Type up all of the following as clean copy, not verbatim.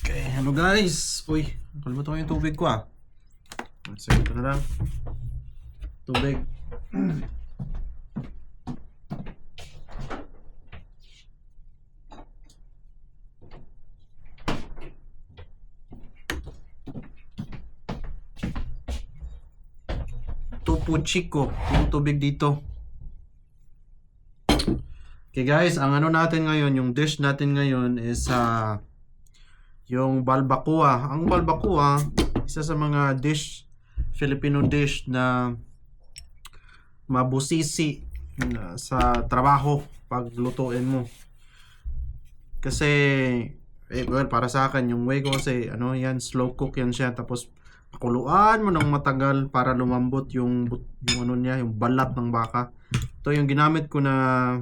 Okay, hello guys. Uy, kalimutan ko yung tubig ko ah. So, ito na lang. Tubig. Topo chico. Yung tubig dito. Okay guys, ang ano natin ngayon, yung dish natin ngayon is yung balbacoa. Ang balbacoa, isa sa mga Filipino dish na mabusisi sa trabaho pag lutuin mo. Kasi, well, para sa akin, yung way ko kasi, yan, slow cook yan siya. Tapos, pakuluan mo ng matagal para lumambot yung balat ng baka. Ito yung ginamit ko na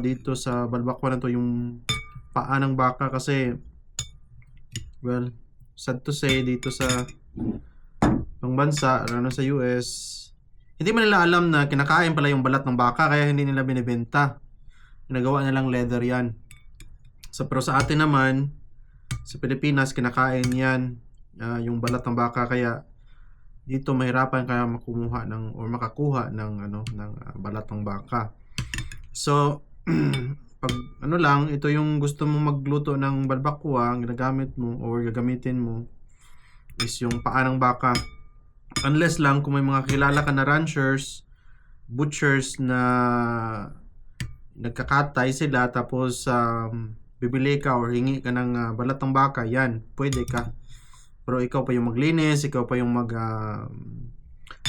dito sa balbacoa na to, yung paa ng baka kasi well, sad to say dito sa ng bansa, sa US, hindi man nila alam na kinakain pala yung balat ng baka kaya hindi nila binibenta. Ginagawa nilang leather yan. Pero sa atin naman, sa Pilipinas, kinakain yan, yung balat ng baka, kaya dito mahirapan kaya makakuha ng balat ng baka. So, pag ito yung gusto mong magluto ng balbacoa, ang ginagamit mo or gagamitin mo is yung paa ng baka. Unless lang kung may mga kilala ka na ranchers, butchers na nagkakatay sila tapos bibili ka or hingi ka ng balat ng baka, yan, pwede ka. Pero ikaw pa yung maglinis, ikaw pa yung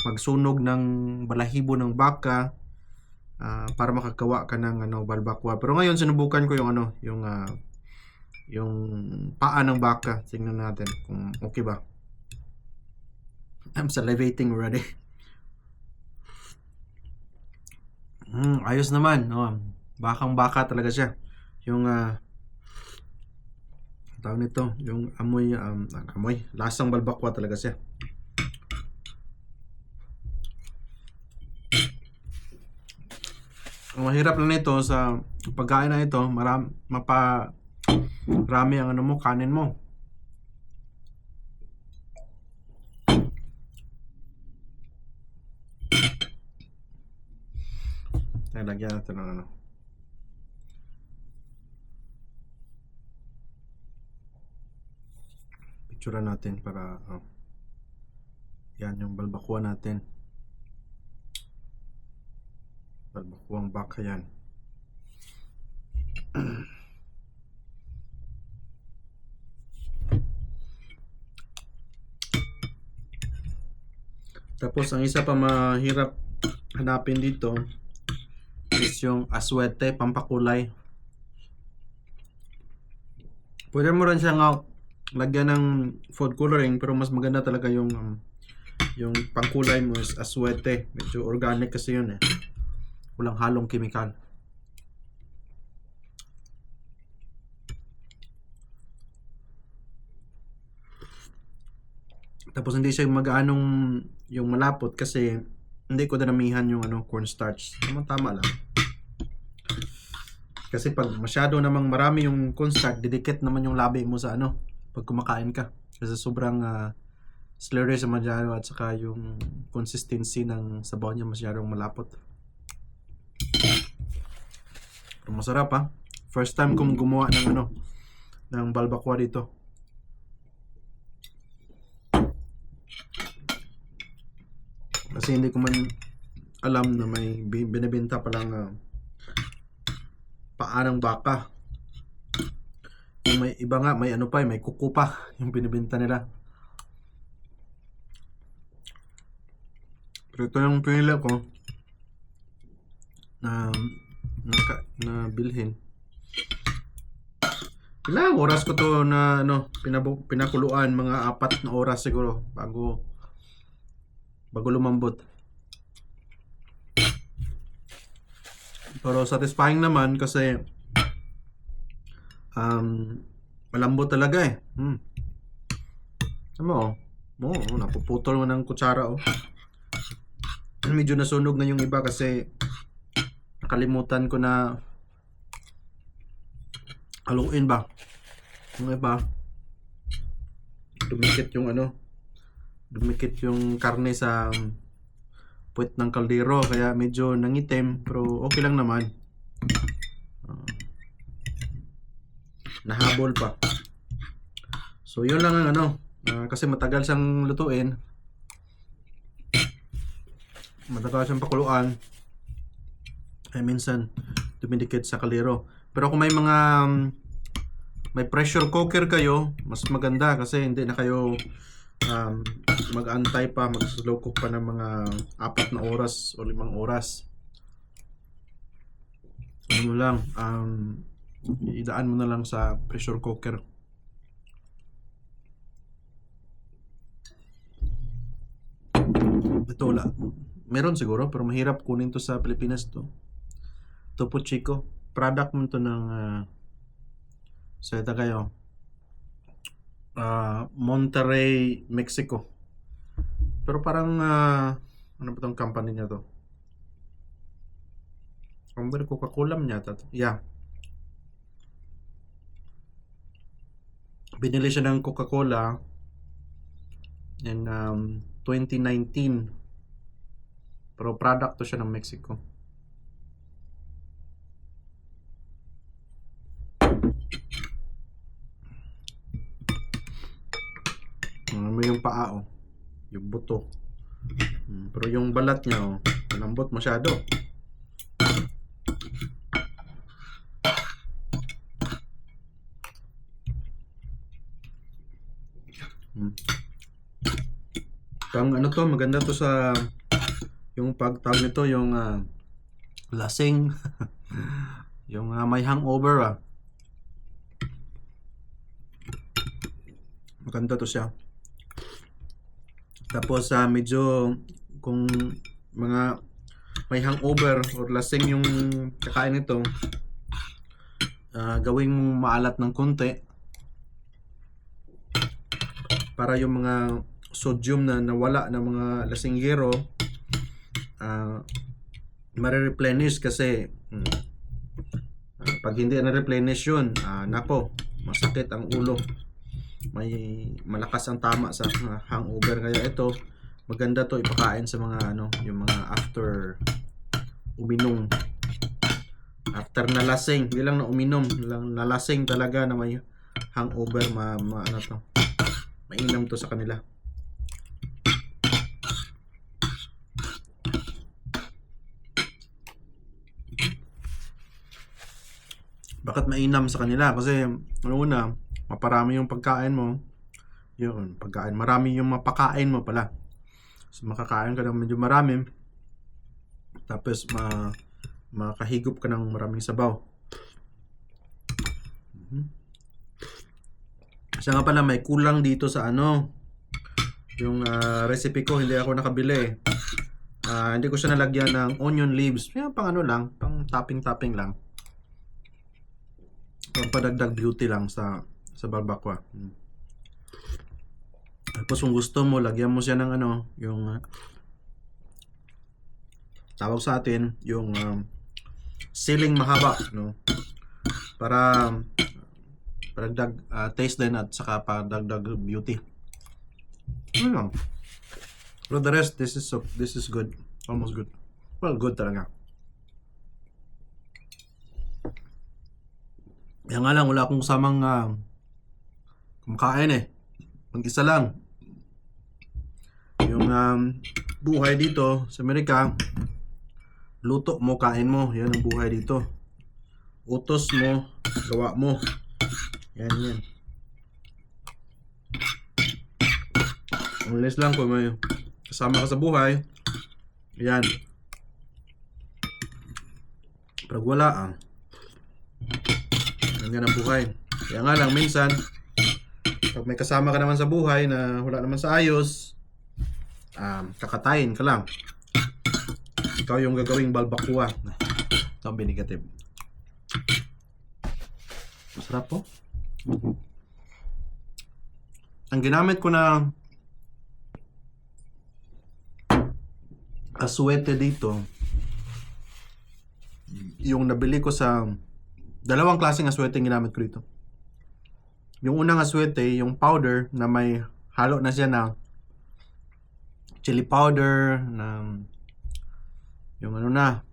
magsunog ng balahibo ng baka, para makagawa ka ng balbacoa. Pero ngayon sinubukan ko yung paa ng baka. Tingnan natin kung okay ba. I'm salivating already. Ayos naman. Bakang baka talaga siya. Yung tawag nito, yung amoy, lasang balbacoa talaga siya. Ang mahirap lang nito sa pagkain na ito, marami ang kanin mo. Lagyan natin ng picture natin para yan yung balbacoa natin. Balbacoang baka yan. Tapos ang isa pa mahirap hanapin dito is yung aswete, pampakulay. Pwede mo rin siyang lagyan ng food coloring, pero mas maganda talaga yung pangkulay mo is aswete. Medyo organic kasi yun eh. Walang halong kemikal. Tapos hindi siya mag-aanong yung malapot kasi hindi ko dinamihan yung cornstarch. Tama lang. Kasi pag masyado namang marami yung cornstarch, didikit naman yung labi mo sa pag kumakain ka. Kasi sobrang slurry sa masyado at saka yung consistency ng sabaw niya masyadong malapot. Pero masarap ha. First time kong gumawa ng balbacoa dito. Kasi hindi ko man alam na may binibenta palang paa ng baka. Yung may iba nga, may may kuko pa yung binibenta nila. Pero ito yung pinili ko na bilhin. Ilang oras ko to na pinakuluan, mga 4 na oras siguro bago lumambot. Pero satisfying naman kasi malambot talaga eh. Napuputol mo ng kutsara Medyo nasunog na yung iba kasi nakalimutan ko na haluin ba. Yung iba, dumikit yung ano, dumikit yung karne sa puwet ng kaldero, kaya medyo nangitim, pero okay lang naman. Nahabol pa. So yun lang ang ano, kasi matagal siyang lutuin, matagal siyang pakuluan, ay minsan dumidikit sa kaldero. Pero kung may mga may pressure cooker kayo, mas maganda kasi hindi na kayo mag-antay pa, mag-slow cook pa ng mga 4 na oras o 5 oras. Ano mo lang, idaan mo na lang sa pressure cooker. Ito wala. Meron siguro, pero mahirap kunin to sa Pilipinas to. Topo Chico. Product mo to ng salita kayo. Monterrey, Mexico. Pero parang ano ba tong company niya to? Ang Coca-Cola niya to. Yeah. Binili siya ng Coca-Cola in 2019. Pero product to siya ng Mexico. May yung paa oh. Yung buto. Pero yung balat niya oh, malambot masyado. Pang ano to, maganda to sa yung pagtawag nito, yung lasing. Yung may hangover maganda to siya. Tapos medyo kung mga may hangover or lasing yung kakain nito, gawing mong maalat ng konti para yung mga sodium na nawala ng mga lasinggero mare-replenish kasi pag hindi na-replenish yun, nako, masakit ang ulo, may malakas ang tama sa hangover. Kaya ito maganda to ipakain sa mga ano, yung mga after uminom, after nalasing, hindi lang na uminom, lang nalasing talaga na may hangover, ano to, mainam to sa kanila. Bakit mainam sa kanila? Kasi una, maparami yung pagkain mo. Yun, pagkain, marami yung mapakain mo pala. So makakain ka ng medyo marami, tapos makahigop ka ng maraming sabaw. Siya nga pala, may kulang dito sa ano, yung recipe ko, hindi ako nakabili. Hindi ko siya nalagyan ng onion leaves. Yan, pang ano lang, pang topping lang. Pang padagdag beauty lang sa barbacoa. Tapos kung gusto mo, lagyan mo siya ng ano, yung tawag sa atin, yung siling mahaba, no? Para dagdag taste din at saka padagdag beauty. Ano lang. But the rest, this is good. Almost good. Well, good talaga. Yan nga lang, wala akong samang kumakain mag-isa lang. Yung buhay dito sa Amerika, luto mo, kain mo. Yan ang buhay dito. Utos mo, gawa mo. Yan. Unless lang kung may kasama ka sa buhay, yan. Pero wala yan ang buhay. Kaya nga lang, minsan pag may kasama ka naman sa buhay na wala naman sa ayos, kakatayin ka lang. Ikaw yung gagawing balbakua. Ito ang binigative. Masarap po. Ang ginamit ko na aswete dito, yung nabili ko sa dalawang klaseng aswete ginamit ko dito. Yung unang aswete, yung powder na may halo na siya na chili powder, na yung ano na,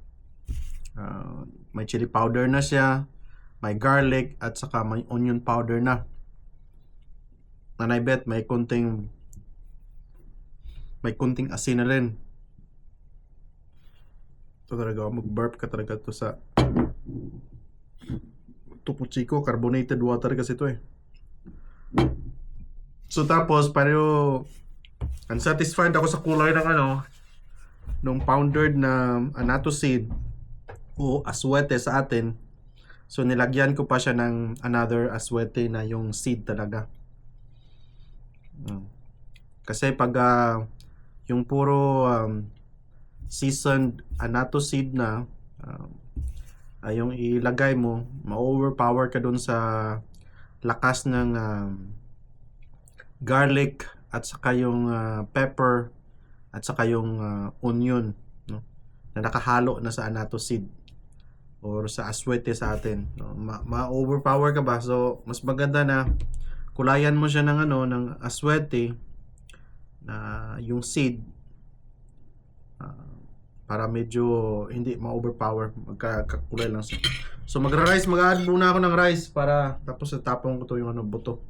may chili powder na siya, may garlic, at saka may onion powder na. And I bet may konting asin na rin. Ito talaga, mag-burp ka talaga to sa Topo Chico, carbonated water kasi ito eh. So tapos, pero unsatisfied ako sa kulay ng nung powdered na annatto seed o aswete sa atin. So nilagyan ko pa siya ng another aswete na yung seed talaga. Kasi pag yung puro seasoned annatto seed na yung ilagay mo, ma-overpower ka dun sa lakas ng garlic at saka yung pepper at saka yung onion, no? Na nakahalo na sa annatto seed or sa aswete sa atin, no? Ma-overpower ka ba? So mas maganda na kulayan mo siya ng ng aswete na yung seed, para medyo hindi ma-overpower, magkakulay lang siya. So mag-add muna ako ng rice para tapos tapong ko to yung buto.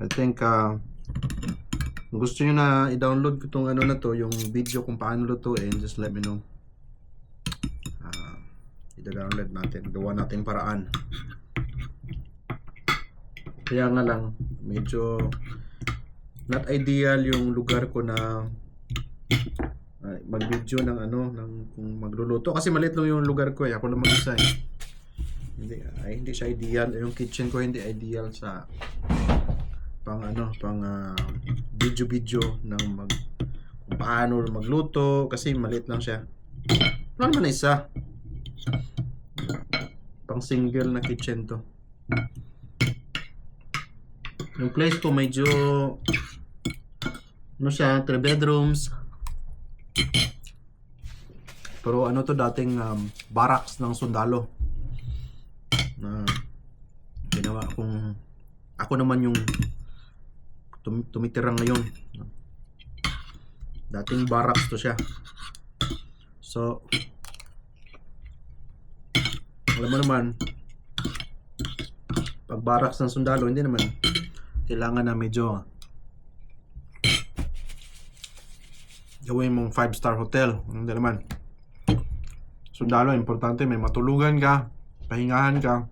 I think kung gusto nyo na i-download ko itong na to, yung video kung paano lutuin, just let me know. I-download natin, gawa natin paraan. Kaya nga lang, medyo not ideal yung lugar ko na mag-video ng ng kung magluluto. Kasi maliit lang yung lugar ko eh. Ako lang mag-isa eh. Hindi siya ideal. Yung kitchen ko hindi ideal sa pang video ng kung paano magluto kasi maliit lang siya. Wala naman isa. Pang single na kitchen to. Yung place ko medyo siya, 3 bedrooms. Pero to dating barracks ng sundalo. Na ginawa kung ako naman yung tumitira ngayon. Dating barracks to siya. So alam mo naman, pag barracks ng sundalo, hindi naman kailangan na medyo gawin mong 5-star hotel. Hindi naman. Sundalo, importante may matulugan ka, pahingahan ka,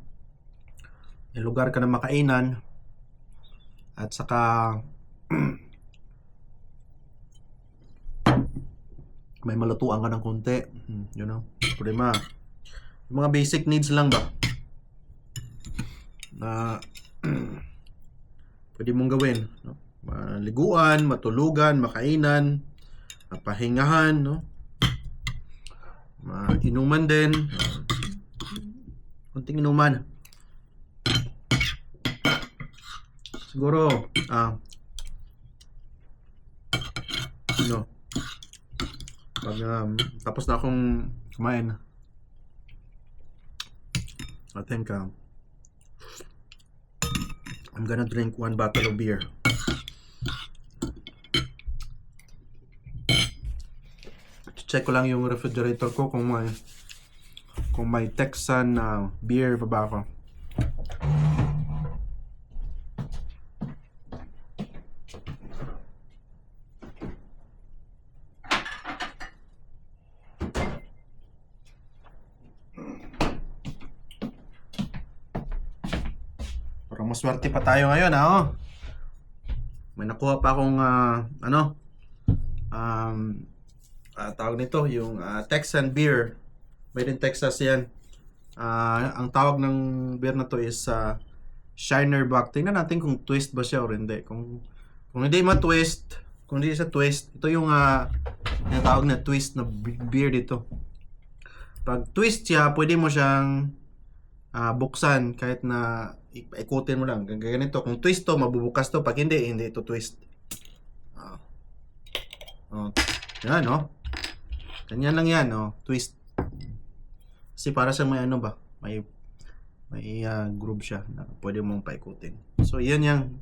may lugar ka na makainan, at saka may malutuan ka ng konti. You know, problema. Yung mga basic needs lang ba na pwede mong gawin, no? Maliguan, matulugan, makainan, pahingahan, no? Inuman din, konting inuman siguro. Pag tapos na akong kumain, I think I'm gonna drink 1 bottle of beer. Check ko lang yung refrigerator ko kung may Texan beer pa ba ako. Parang maswerte pa tayo ngayon, May nakuha pa akong tawag nito, yung Texan beer. Made in Texas yan. Ang tawag ng beer na to is Shiner Bock. Tingnan natin kung twist ba siya or hindi. Kung hindi ma-twist, kung hindi siya twist, ito yung tawag na twist na beer dito. Pag twist siya, pwede mo siyang buksan kahit na ikutin mo lang. Ganito. Kung twist to, mabubukas to. Pag hindi ito twist. Yan, no? Ganyan lang yan, no? Twist. Kasi para sa may ano ba? May groove siya na pwede mong paikutin. So, yan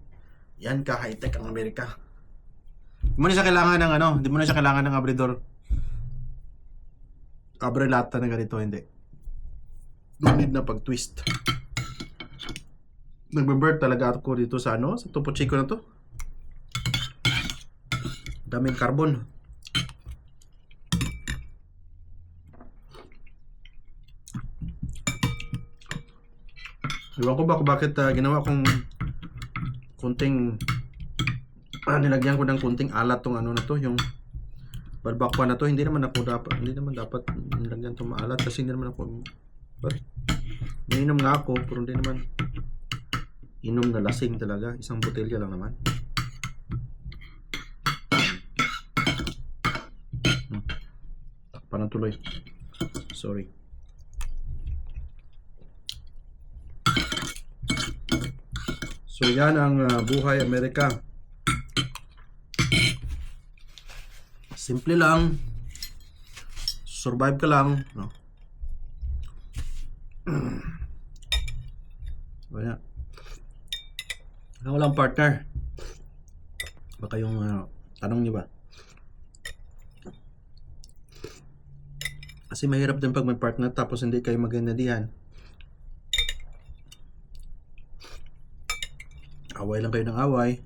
ka high-tech ang Amerika. Hindi mo na siya kailangan ng hindi mo na siya kailangan ng abridor. Abrelata na ganito, hindi. Don't need na pag-twist. Nagbe-bird talaga ako dito sa sa Topo Chico na to. Daming carbon. Iwan ko ba kung bakit ginawa kong kunting nilagyan ko ng kunting alat tong na to, yung balbakwa na to. Hindi naman dapat nilagyan tong maalat kasi hindi naman ako nainom nga ako, pero hindi naman inom na lasing talaga. Isang botelya lang naman. Parang tuloy. Sorry. So yan ang buhay Amerika. Simple lang. Survive ka lang, no? Wala. Walang partner. Baka yung tanong niyo ba? Kasi mahirap din pag may partner tapos hindi kayo magandadihan. Away lang kayo ng away.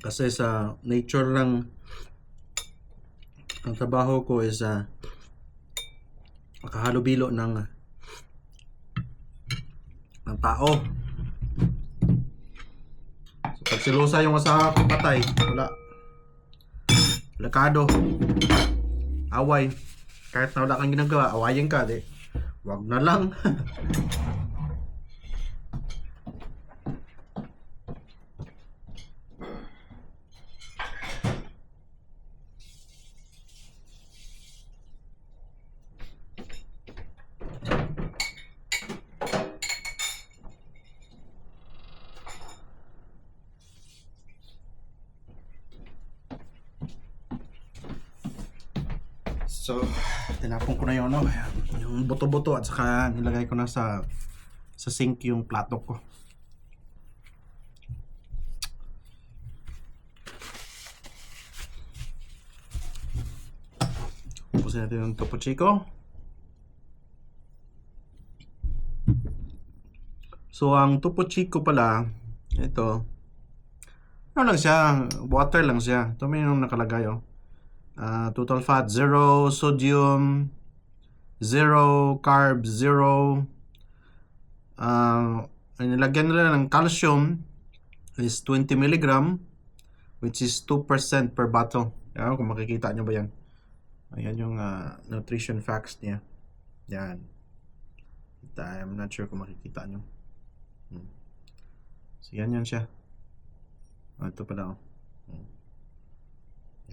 Kasi sa nature lang ang trabaho ko is makahalubilo ng tao. So, pag silusa yung asawa ko, patay. Wala. Lakado. Away. Kahit na wala kang ginagawa, awayin ka, di. Wag na lang. So, tinapon ko na yung yung buto-buto at saka nilagay ko na sa sink yung plato ko. Pusin natin yung Topo Chico. So, ang Topo Chico pala, ito, lang siya, water lang siya. Ito may yung nakalagay, total fat 0, sodium 0, carbs 0. Nilagyan nila ng calcium is 20 mg, which is 2% per bottle. Kung makikita nyo ba yan? Ayan yung nutrition facts niya. Yan. I'm not sure kung makikita nyo. So yan siya. Ito pala.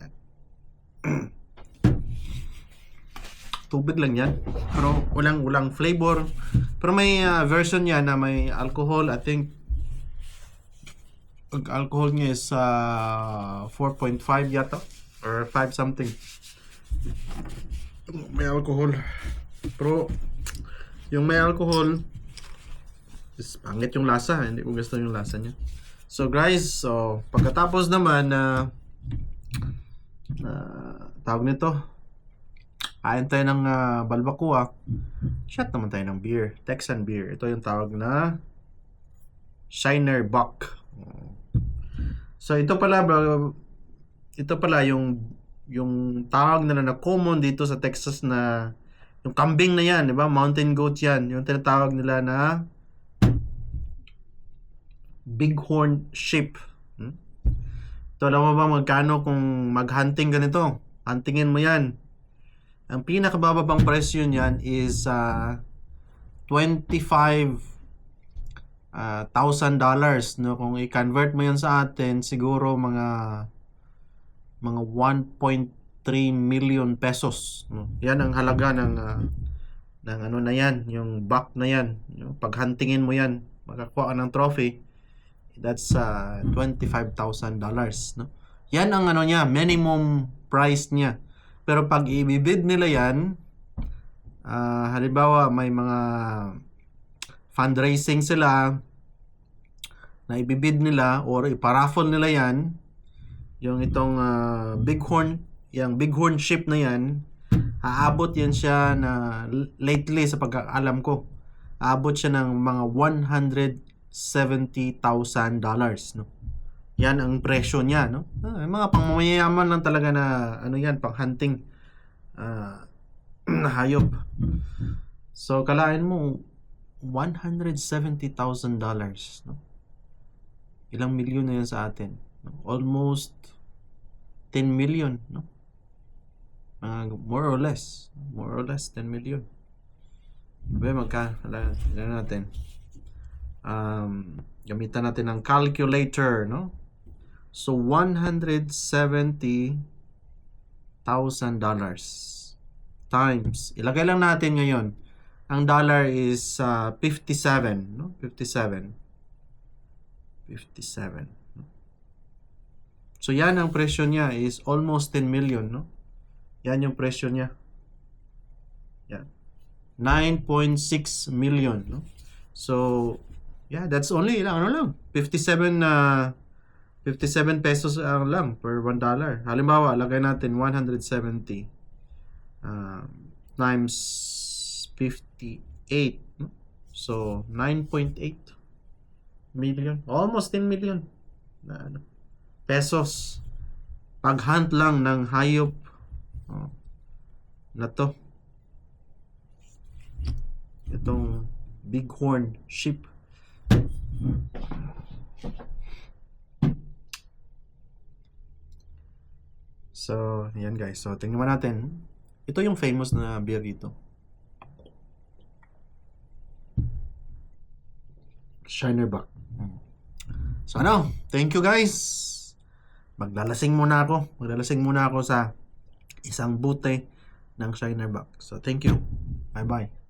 Yan. Tubig lang yan, pero walang flavor. Pero may version yan na may alcohol. I think alcohol niya is 4.5 yata or 5 something. May alcohol, pero yung may alcohol is pangit yung lasa. Hindi ko gusto yung lasa niya. So guys, pagkatapos naman tawag nito, kain tayo ng balbacoa, shot naman tayo ng beer, Texan beer. Ito yung tawag na Shiner Bock. So ito pala yung tawag nila na common dito sa Texas na yung kambing na yan, di ba? Mountain goat yan. Yung tinatawag nila na bighorn sheep. Ito, alam mo ba magkano kung mag-hunting ganito? Huntingin mo yan. Ang pinakabababang presyo niyan is $25,000, no? Kung i-convert mo yan sa atin, siguro mga 1.3 million pesos, no? Yan ang halaga ng ano na yan, yung buck na yan. Yung pag-huntingin mo yan, makakuha ka ng trophy, that's $25,000, no? Yan ang ano niya, minimum price niya. Pero pag ibibid nila yan, halimbawa may mga fundraising sila na ibibid nila or iparaffle nila yan, yung itong yung bighorn sheep na yan, aabot yan siya na lately sa pagkaalam ko, aabot siya ng mga $170,000, no? Yan ang presyo niya, no? Mga pangmamayaman lang talaga na ano yan, pang hunting na hayop. So kalain mo $170,000, no? Ilang milyon na yan sa atin, no? Almost 10 million, no? More or less 10 million. Sabi ilan natin, gamitan natin ng calculator, no? So $170,000 times, ilagay lang natin ngayon, ang dollar is 57, no? 57. No? So yan ang presyo niya is almost 10 million, no? Yan yung presyo niya. Yan. 9.6 million, no? So yeah, that's only ano lang, 57 pesos lang per $1. Halimbawa, lagay natin 170 times 58, no? So 9.8 million, almost 10 million na pesos pag-hunt lang ng hayop na to, itong bighorn sheep. So yan guys, so tingnan natin, ito yung famous na beer dito, Shiner Bock. So ano, thank you guys. Maglalasing muna ako sa isang bute ng Shiner Bock. So thank you. Bye bye.